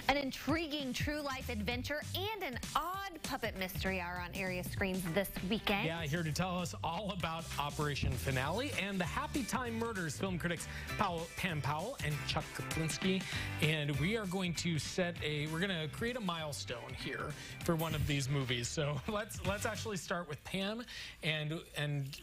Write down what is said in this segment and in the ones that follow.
An intriguing true life adventure and an odd puppet mystery are on area screens this weekend. Yeah, here to tell us all about Operation Finale and the Happy Time Murders, film critics Pam Powell and Chuck Koplinski. And we are going to create a milestone here for one of these movies. So let's actually start with Pam. And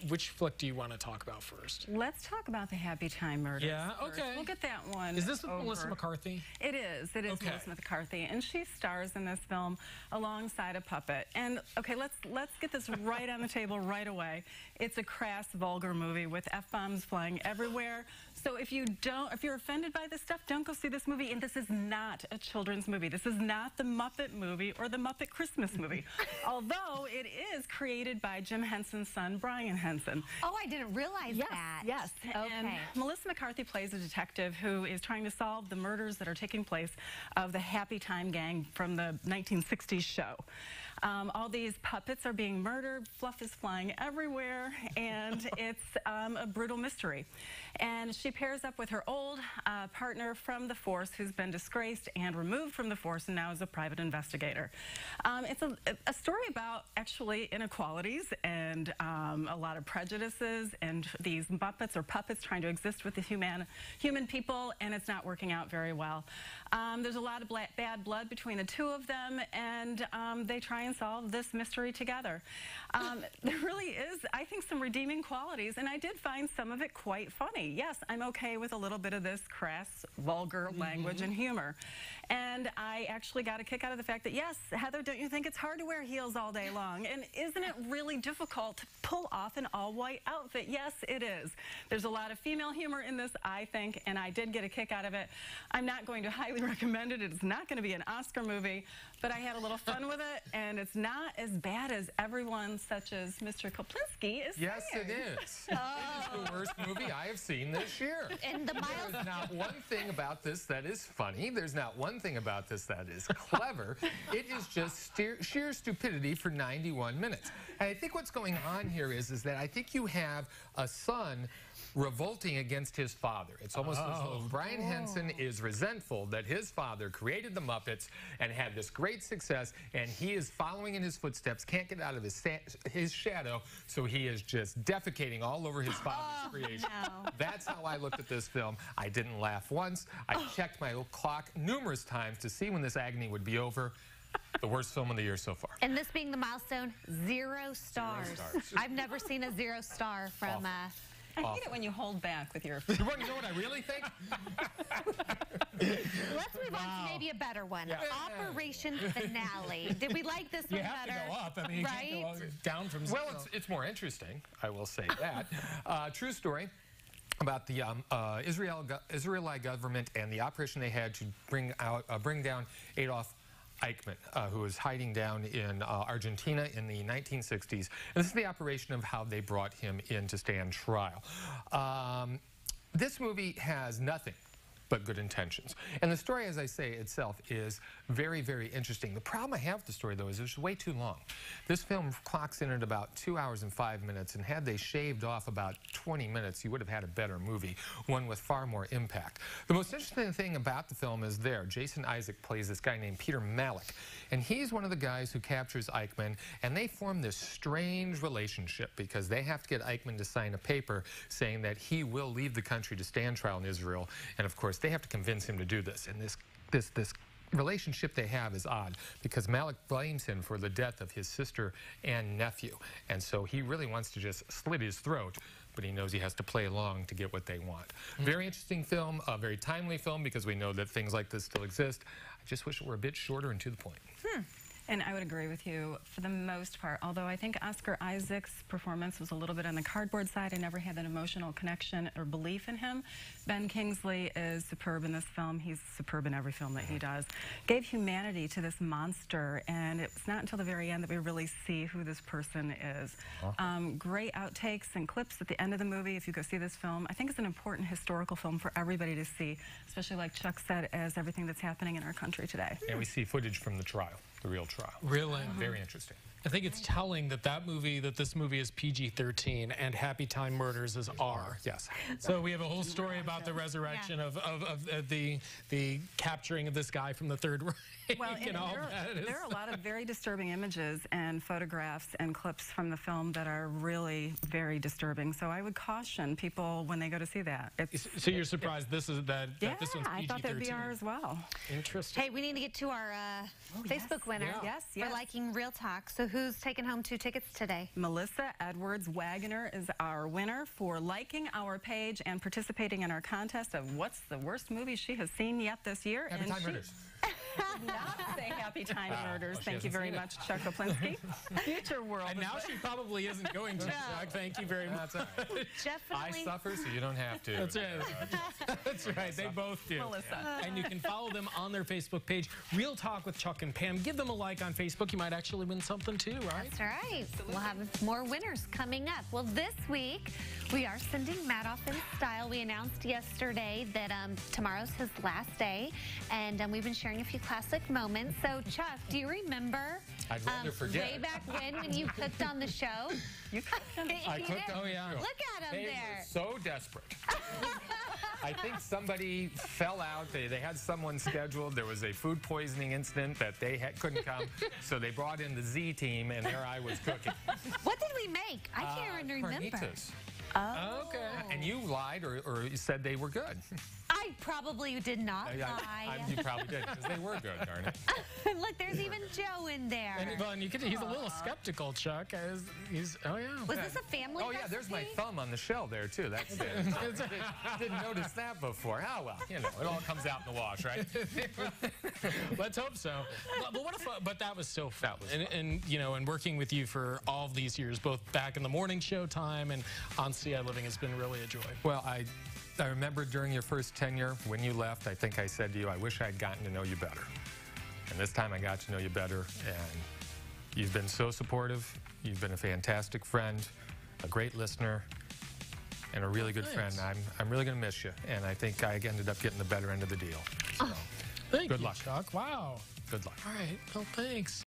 which flick do you want to talk about first? Let's talk about the Happy Time Murders. Yeah, okay. First. We'll get that one. Is this with Melissa McCarthy? It is. It is okay. Melissa McCarthy, and she stars in this film alongside a puppet. And okay, let's get this right on the table right away. It's a crass, vulgar movie with F-bombs flying everywhere. So if you're offended by this stuff, don't go see this movie. And this is not a children's movie. This is not the Muppet movie or the Muppet Christmas movie. Although it is created by Jim Henson's son, Brian Henson. Oh, I didn't realize that. Yes. Okay. And Melissa McCarthy plays a detective who is trying to solve the murders that are taking place of the Happy Time gang from the 1960s show. All these puppets are being murdered, fluff is flying everywhere, and it's a brutal mystery. And she pairs up with her old partner from the force who's been disgraced and removed from the force and now is a private investigator. It's a story about actually inequalities and a lot of prejudices, and these Muppets or puppets trying to exist with the human people, and it's not working out very well. There's a lot of bad blood between the two of them, and they try and solve this mystery together. There really is, I think, some redeeming qualities, and I did find some of it quite funny. Yes, I'm okay with a little bit of this crass, vulgar language and humor. And I actually got a kick out of the fact that, yes, Heather, don't you think it's hard to wear heels all day long? And isn't it really difficult to pull off an all-white outfit? Yes, it is. There's a lot of female humor in this, I think, and I did get a kick out of it. I'm not going to highly recommend it. It's not going to be an Oscar movie, but I had a little fun with it, and it's not as bad as everyone such as Mr. Koplinski is saying. Yes, it is. It is the worst movie I have seen this year. And There's not one thing about this that is funny. There's not one thing about this that is clever. It is just sheer stupidity for 91 minutes. And I think what's going on here is that I think you have a son revolting against his father. It's almost as though Brian Henson is resentful that his father created the Muppets and had this great success, and he is following in his footsteps, can't get out of his shadow, so he is just defecating all over his father's creation. No. That's how I looked at this film. I didn't laugh once. I checked my clock numerous times to see when this agony would be over. The worst film of the year so far. And this being the milestone, 0 stars. 0 stars. I've never seen a 0 star from... I hate it when you hold back with your... You want to know what I really think? Let's move on to maybe a better one. Yeah. Operation Finale. Did we like this one better? You have to go up. I mean, you can't go down from 0. Well, it's more interesting, I will say that. True story about the Israeli government and the operation they had to bring down Adolf Eichmann, who was hiding down in Argentina in the 1960s. And this is the operation of how they brought him in to stand trial. This movie has nothing but good intentions. And the story, as I say, itself is very, very interesting. The problem I have with the story, though, is it's way too long. This film clocks in at about 2 hours and 5 minutes, and had they shaved off about 20 minutes, you would have had a better movie, one with far more impact. The most interesting thing about the film is Jason Isaac plays this guy named Peter Malick, and he's one of the guys who captures Eichmann, and they form this strange relationship because they have to get Eichmann to sign a paper saying that he will leave the country to stand trial in Israel, and of course they have to convince him to do this. And this relationship they have is odd because Malick blames him for the death of his sister and nephew, and so he really wants to just slit his throat, but he knows he has to play along to get what they want. Very interesting film, a very timely film because we know that things like this still exist. I just wish it were a bit shorter and to the point. And I would agree with you for the most part, although I think Oscar Isaac's performance was a little bit on the cardboard side. I never had that emotional connection or belief in him. Ben Kingsley is superb in this film. He's superb in every film that he does. Gave humanity to this monster, and it's not until the very end that we really see who this person is. Great outtakes and clips at the end of the movie if you go see this film. I think it's an important historical film for everybody to see, especially like Chuck said, as everything that's happening in our country today. And we see footage from the trial, the real trial. Really? Very interesting. I think it's telling that this movie is PG-13 and Happy Time Murders is R. Yes. So we have a whole story about the resurrection of the capturing of this guy from the Third Reich. Well, and all that. there are a lot of very disturbing images and photographs and clips from the film that are really very disturbing. So I would caution people when they go to see that. So you're surprised this one's Yeah, PG-13? I thought that'd be R as well. Interesting. Hey, we need to get to our Facebook winner Yes, for yes. liking Real Talk. So who's taking home 2 tickets today? Melissa Edwards Wagner is our winner for liking our page and participating in our contest of what's the worst movie she has seen yet this year. Happy Time Murders. Not say Happy Time Murders. she Thank you hasn't very seen it. much, Chuck Koplinski. Future World. And now she probably isn't going to. Chuck. Thank you very much. That's all right. Definitely. I suffer, so you don't have to. That's right. That's right. They both do. Melissa. And you can follow them on their Facebook page, Real Talk with Chuck and Pam. Give them a like on Facebook. You might actually win something too, right? That's right. We'll have more winners coming up. Well, this week, we are sending Matt off in style. We announced yesterday that tomorrow's his last day, and we've been sharing a few classic moments. So, Chuck, do you remember I'd rather forget. way back when you cooked on the show? You cooked on the I You cooked did? on the show. Look at him They there. were so desperate. I think somebody fell out. They had someone scheduled. There was a food poisoning incident that they couldn't come. So they brought in the Z team, and there I was cooking. What did we make? I can't even remember. Carnitas. Oh. Okay. And you lied or you said they were good. I probably did not lie. You probably did, because they were good, darn it. Look, there's even Joe in there. And he's a little skeptical, Chuck. Oh, yeah. Was this a family Oh, yeah, there's my recipe? thumb on the shell there, too. That's it. Didn't notice that before. Oh, well, you know, it all comes out in the wash, right? Let's hope so. But what if? But that was so fun. That was fun. And you know, and working with you for all of these years, both back in the morning show time and on CI Living, has been really a joy. Well, I remember during your first tenure, when you left, I think I said to you, I wish I'd gotten to know you better. And this time I got to know you better, and you've been so supportive. You've been a fantastic friend, a great listener, and a really good friend. I'm really going to miss you, and I think I ended up getting the better end of the deal. So, Thank good you, luck. Chuck. Wow. Good luck. All right. Well, thanks.